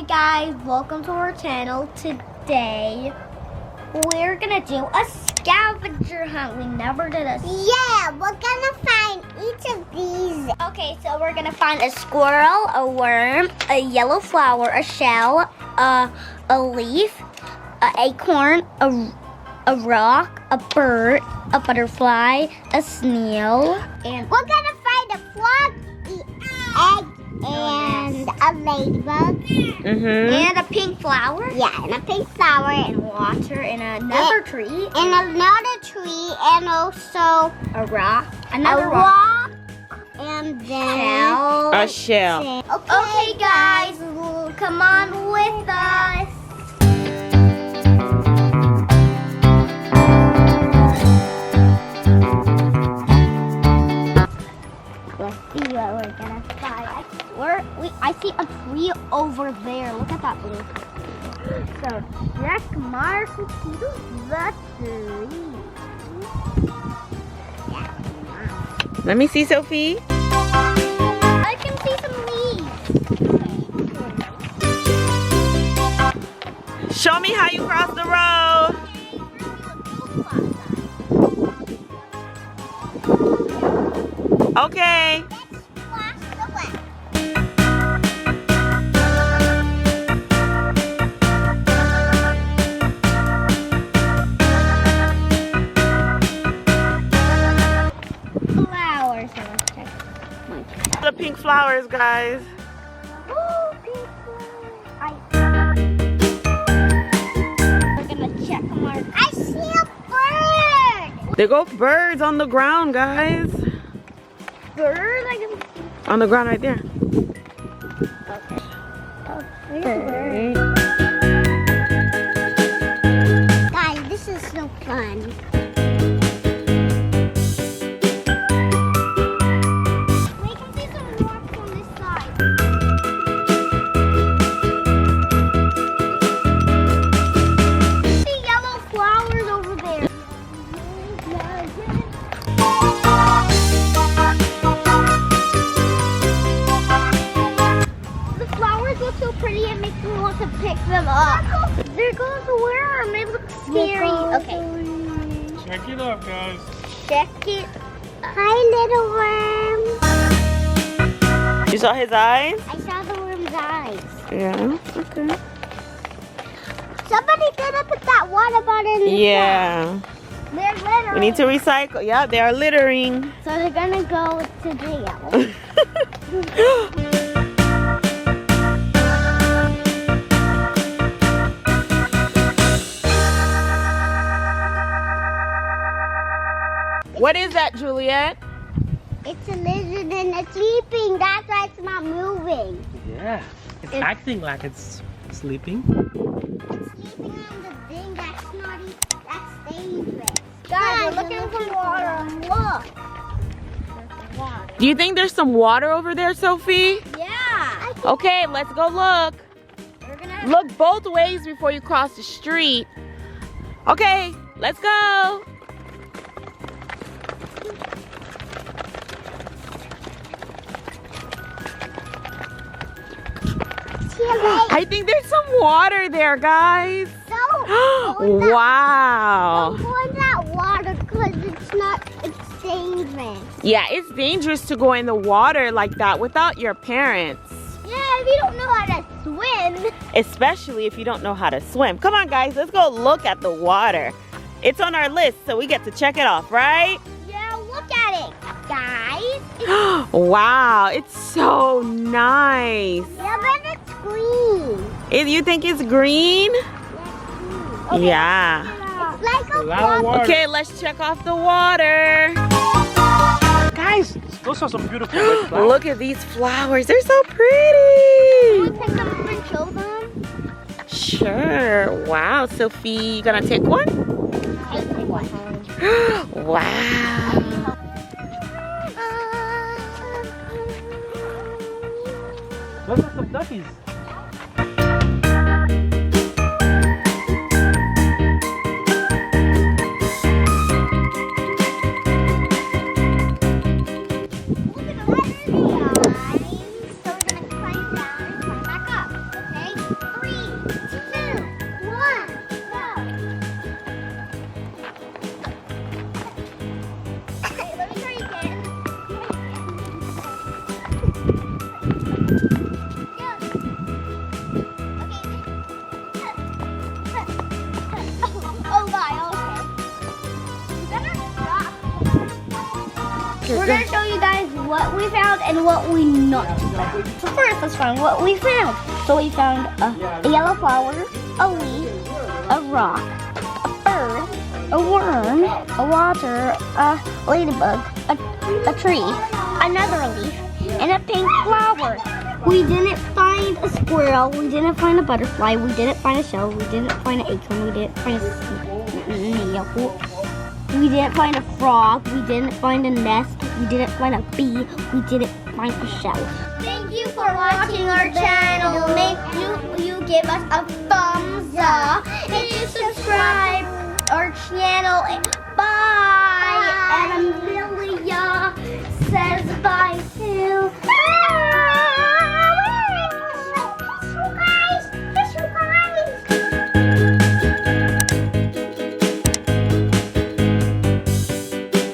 guys, welcome to our channel. Today we're gonna do a scavenger hunt. We never did a Yeah, we're gonna find each of these. Okay, so we're gonna find a squirrel, a worm, a yellow flower, a shell, a leaf, an acorn, a rock, a bird, a butterfly, a snail, and We're gonna find a frog, the egg, and a ladybug. and a pink flower, Yeah, and a pink flower, and water, and another tree, and another tree, and also a rock, a another rock, and then shell. A shell. Okay, guys, come on with us. Let's see what we're gonna find. I see a tree over there. Look at that blue. So Jack Mars the tree. Let me see, Sophie. I can see some leaves. Show me how you cross the road. Okay. Wash the wet. Flowers. So let's check. The pink flowers, guys. Oh, pink flowers. We're gonna check mark. I see a bird. There go birds on the ground, guys. Bird. I can. On the ground right there. Bird. Guys, this is so fun. We can see some rocks on this side. See yellow flowers over there. The flowers look so pretty, it makes me want to pick them up. There goes the worm. It looks scary. Okay, Check it out, guys. check it. Hi, little worm. You saw his eyes? I saw the worm's eyes. Yeah. Okay. Somebody didn't put that water bottle in the Yeah. They're littering. We need to recycle. Yeah, they are littering. So they're gonna go to jail. What is that, Juliet? It's a lizard and it's sleeping. That's why it's not moving. Yeah, it's acting like it's sleeping. It's sleeping on the thing that's not that's dangerous. Guys, we're looking for water. Look. Do you think there's some water over there, Sophie? Yeah. Okay, let's go look. We're gonna. Look both ways before you cross the street. Okay, let's go. I think there's some water there, guys. Wow. Don't go in that water because it's dangerous. Yeah, it's dangerous to go in the water like that without your parents. Yeah, if you don't know how to swim. Especially if you don't know how to swim. Come on, guys, let's go look at the water. It's on our list, so we get to check it off, right? Yeah, look at it, guys. Wow, it's so nice. Yeah, but it's green. You think it's green? Yeah. It's like A a lot of water. Okay, let's check off the water. Guys, those are some beautiful red flowers. Look at these flowers. They're so Can pretty. we pick them up and show them? Sure. Wow, Sophie, you gonna take one? I'll take one. Wow. Those are some duckies. So we're gonna climb down and climb back up, okay? We're gonna show you guys what we found and what we not found. So first, let's find what we found. So we found a yellow flower, a leaf, a rock, a bird, a worm, a water, a ladybug, a tree, another leaf, and a pink flower. We didn't find a squirrel, we didn't find a butterfly, we didn't find a shell, we didn't find an acorn, we didn't find a snail, we didn't find a frog, we didn't find a nest, we didn't find a bee, we didn't find a shell. Thank you for watching our channel. Make you give us a thumbs up and you subscribe our channel. Bye. And Amelia says bye.